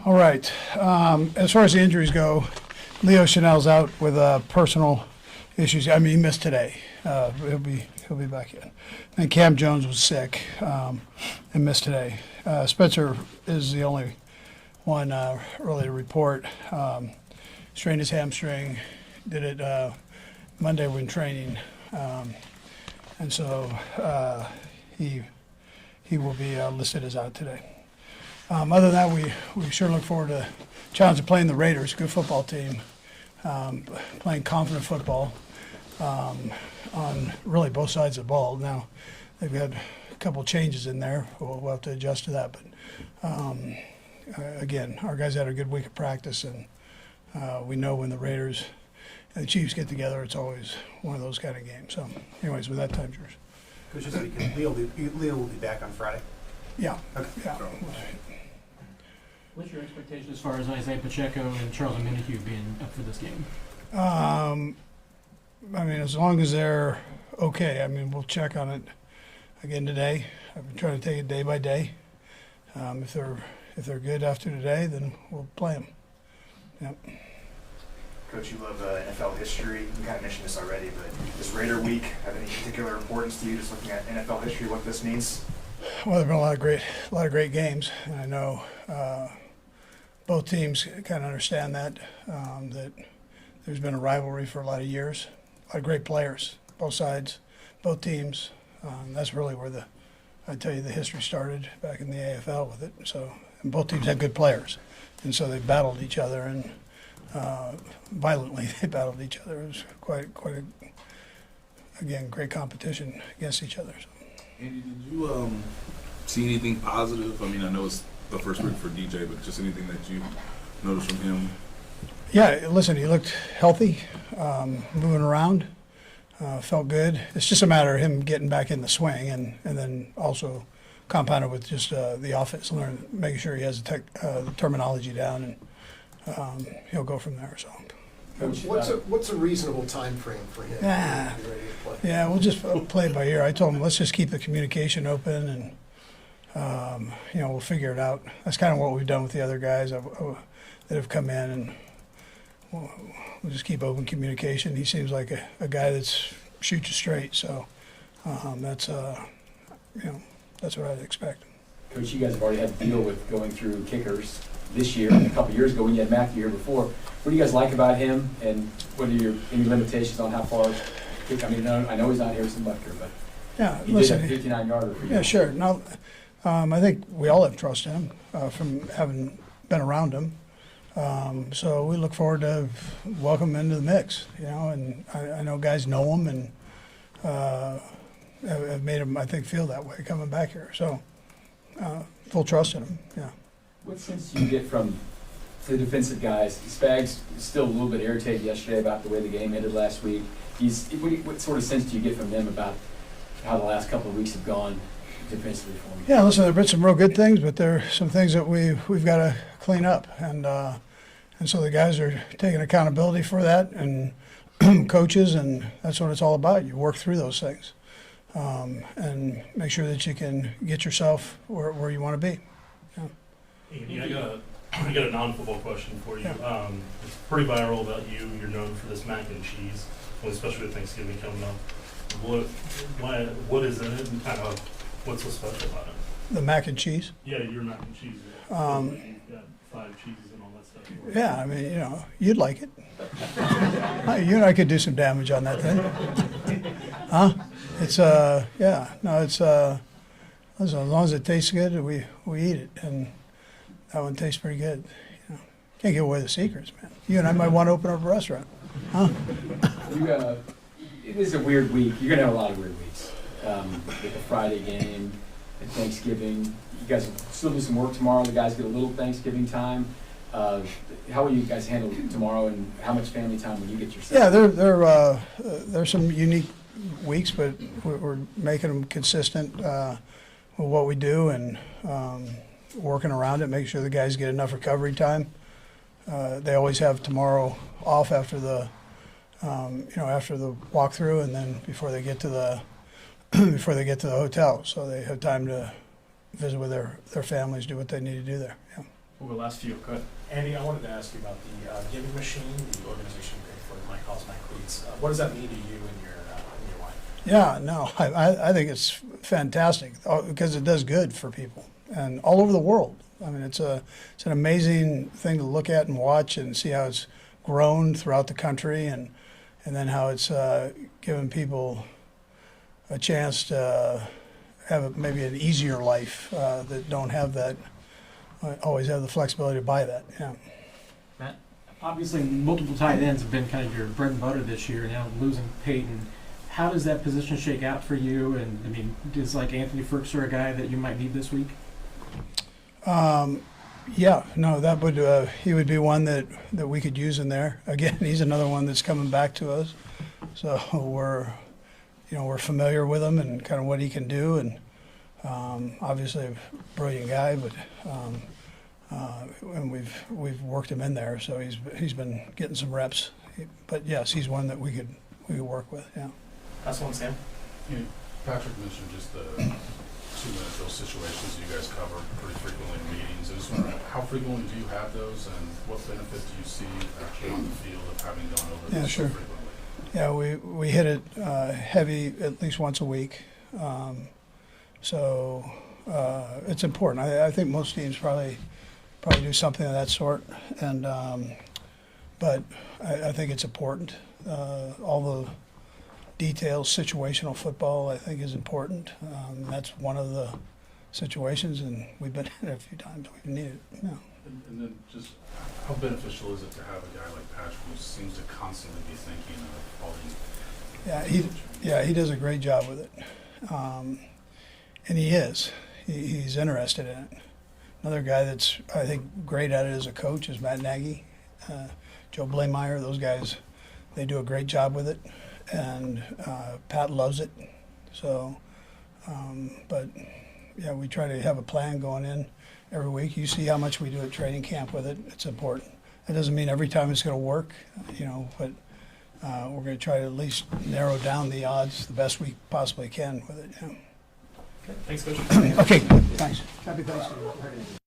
All right. As far as the injuries go, Leo Chanel's out with personal issues. I mean, he missed today. He'll be back in. And Cam Jones was sick and missed today. Spencer is the only one really to report. Strained his hamstring. Did it Monday when training, and so he will be listed as out today. Other than that, we sure look forward to challenge of playing the Raiders, good football team, playing confident football on really both sides of the ball. Now, they've had a couple changes in there. We'll have to adjust to that. But again, our guys had a good week of practice, and we know when the Raiders and the Chiefs get together, it's always one of those kind of games. So, anyways, with that, time's yours. Coach, just speaking, Leo will be back on Friday. Yeah. Okay. Yeah. What's your expectation as far as Isaiah Pacheco and Charles Omenihu being up for this game? I mean, as long as they're okay. I mean, we'll check on it again today. I've been trying to take it day by day. If they're good after today, then we'll play them. Yep. Coach, you love NFL history. You kind of mentioned this already, but does Raider Week have any particular importance to you? Just looking at NFL history, what this means. Well, there've been a lot of great games, and I know both teams kind of understand that that there's been a rivalry for a lot of years. A lot of great players, both sides, both teams. That's really where I tell you the history started back in the AFL with it. So, and both teams had good players, and so they battled each other and violently they battled each other. It was quite again great competition against each other. So. Andy, did you see anything positive? I mean, I know it's the first week for DJ, but just anything that you noticed from him? Yeah, listen, he looked healthy, moving around, felt good. It's just a matter of him getting back in the swing and then also compounded with just the offense, making sure he has the terminology down, and he'll go from there. So. What's a reasonable time frame for him? Yeah, to be ready to play? Yeah, we'll just play it by ear. I told him let's just keep the communication open, and we'll figure it out. That's kind of what we've done with the other guys that have come in, and we'll just keep open communication. He seems like a guy that's shoots you straight, so that's what I'd expect. Coach, you guys have already had to deal with going through kickers this year and a couple years ago when you had Mac the year before. What do you guys like about him, and what are any limitations on how far kick? I mean, I know he's not Harrison Butker, but yeah, he listen, did a 59-yarder for you. Yeah, sure. No, I think we all have trust in him from having been around him. So we look forward to welcome him into the mix, and I know guys know him and have made him, I think, feel that way coming back here. So full trust in him, yeah. What sense do you get from the defensive guys? Spags is still a little bit irritated yesterday about the way the game ended last week. What sort of sense do you get from them about how the last couple of weeks have gone defensively for them? Yeah, listen, there have been some real good things, but there are some things that we've got to clean up, and so the guys are taking accountability for that, and coaches, and that's what it's all about. You work through those things and make sure that you can get yourself where you want to be. Yeah. Andy, I got a non-football question for you. Yeah. It's pretty viral about you. You're known for this mac and cheese, especially with Thanksgiving coming up. What is in it, and kind of what's so special about it? The mac and cheese. Yeah, your mac and cheese. You've got 5 cheeses and all that stuff. Yeah, I mean, you'd like it. You and I could do some damage on that thing. Huh? It's as long as it tastes good, we eat it, and that one tastes pretty good. Can't give away the secrets, man. You and I might want to open up a restaurant, huh? It is a weird week. You're gonna have a lot of weird weeks with the Friday game and Thanksgiving. You guys will still do some work tomorrow. The guys get a little Thanksgiving time. How will you guys handle tomorrow, and how much family time will you get yourself? Yeah, there's some unique weeks, but we're making them consistent with what we do, and working around it, make sure the guys get enough recovery time. They always have tomorrow off after the walkthrough, and then before they get to the hotel, so they have time to visit with their families, do what they need to do there. Yeah. We'll go last few. Good. Andy, I wanted to ask you about the Giving Machine, the organization you paid for My Cause, My Cleats. What does that mean to you and your wife? Yeah, no, I think it's fantastic because it does good for people and all over the world. I mean, it's an amazing thing to look at and watch and see how it's grown throughout the country and then how it's given people a chance to have maybe an easier life that don't have that, always have the flexibility to buy that. Yeah. Matt? Obviously, multiple tight ends have been kind of your bread and butter this year. Now losing Peyton, how does that position shake out for you? And I mean, is like Anthony Ferguson a guy that you might need this week? Yeah, no, that would he would be one that we could use in there. Again, he's another one that's coming back to us, so we're familiar with him and kind of what he can do, and obviously a brilliant guy, but and we've worked him in there, so he's been getting some reps. But yes, he's one that we could work with. Yeah. Last one, Sam. Patrick mentioned just the 2-minute drill situations you guys cover pretty frequently in meetings. I just wonder, how frequently do you have those, and what benefit do you see actually on the field of having gone over Yeah, those sure. so frequently? Yeah, we hit it heavy at least once a week, so it's important. I think most teams probably do something of that sort, and but I think it's important. All the details, situational football, I think is important. That's one of the situations, and we've been in it a few times. We've needed it. Yeah. And then just how beneficial is it to have a guy like Patrick who seems to constantly be thinking of all these? He does a great job with it, and he is. He's interested in it. Another guy that's I think great at it as a coach is Matt Nagy, Joe Blameyer. Those guys, they do a great job with it, and Pat loves it. So, but yeah, we try to have a plan going in every week. You see how much we do at training camp with it. It's important. That doesn't mean every time it's going to work, but we're going to try to at least narrow down the odds the best we possibly can with it. Yeah. Okay, thanks, Coach. Okay, thanks. Happy Thanksgiving.